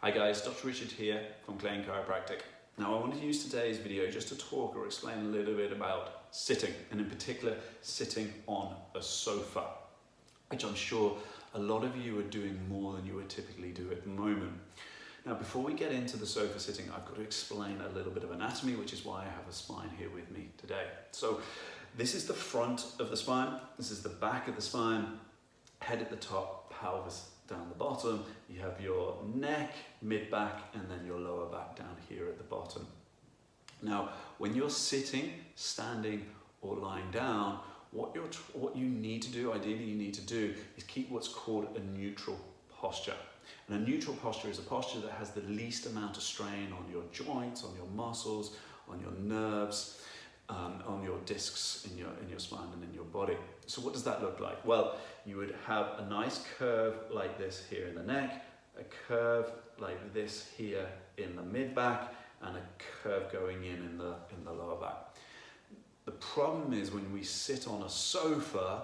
Hi guys, Dr. Richard here from Klein Chiropractic. Now I want to use today's video just to talk or explain a little bit about sitting, and in particular sitting on a sofa, which I'm sure a lot of you are doing more than you would typically do at the moment. Now before we get into the sofa sitting, I've got to explain a little bit of anatomy, which is why I have a spine here with me today. So this is the front of the spine, this is the back of the spine, head at the top, pelvis down the bottom. You have your neck, mid-back, and then your lower back down here at the bottom. Now, when you're sitting, standing, or lying down, what you need to do, ideally you need to do, is keep what's called a neutral posture. And a neutral posture is a posture that has the least amount of strain on your joints, on your muscles, on your nerves, on your discs in your spine and in your body. So what does that look like? Well, you would have a nice curve like this here in the neck, a curve like this here in the mid-back, and a curve going in the lower back. The problem is when we sit on a sofa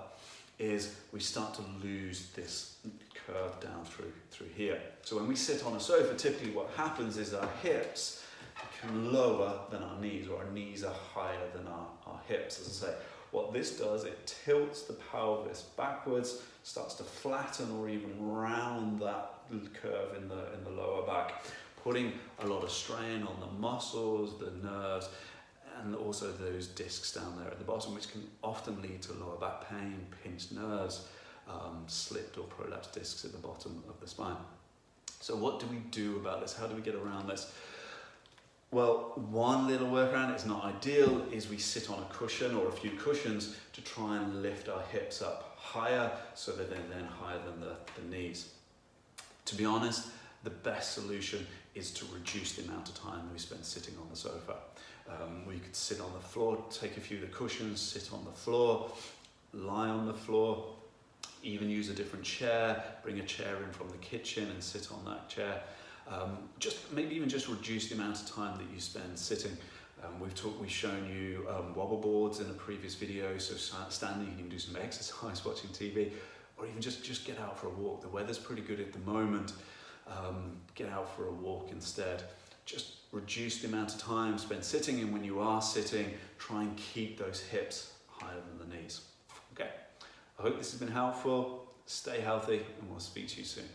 is we start to lose this curve down through here. So when we sit on a sofa, typically what happens is our hips become lower than our knees, or our knees are higher than our hips. As I say, what this does, it tilts the pelvis backwards, starts to flatten or even round that curve in the lower back, putting a lot of strain on the muscles, the nerves, and also those discs down there at the bottom, which can often lead to lower back pain, pinched nerves, slipped or prolapsed discs at the bottom of the spine. So what do we do about this? How do we get around this? Well, one little workaround, it's not ideal, is we sit on a cushion or a few cushions to try and lift our hips up higher so that they're then higher than the knees. To be honest, the best solution is to reduce the amount of time we spend sitting on the sofa. We could sit on the floor, take a few of the cushions, sit on the floor, lie on the floor, even use a different chair, bring a chair in from the kitchen and sit on that chair. Maybe even just reduce the amount of time that you spend sitting. We've shown you wobble boards in a previous video, so standing you can do some exercise, watching TV, or even just get out for a walk. The weather's pretty good at the moment. Get out for a walk instead. Just reduce the amount of time spent sitting, and when you are sitting, try and keep those hips higher than the knees. Okay, I hope this has been helpful. Stay healthy, and we'll speak to you soon.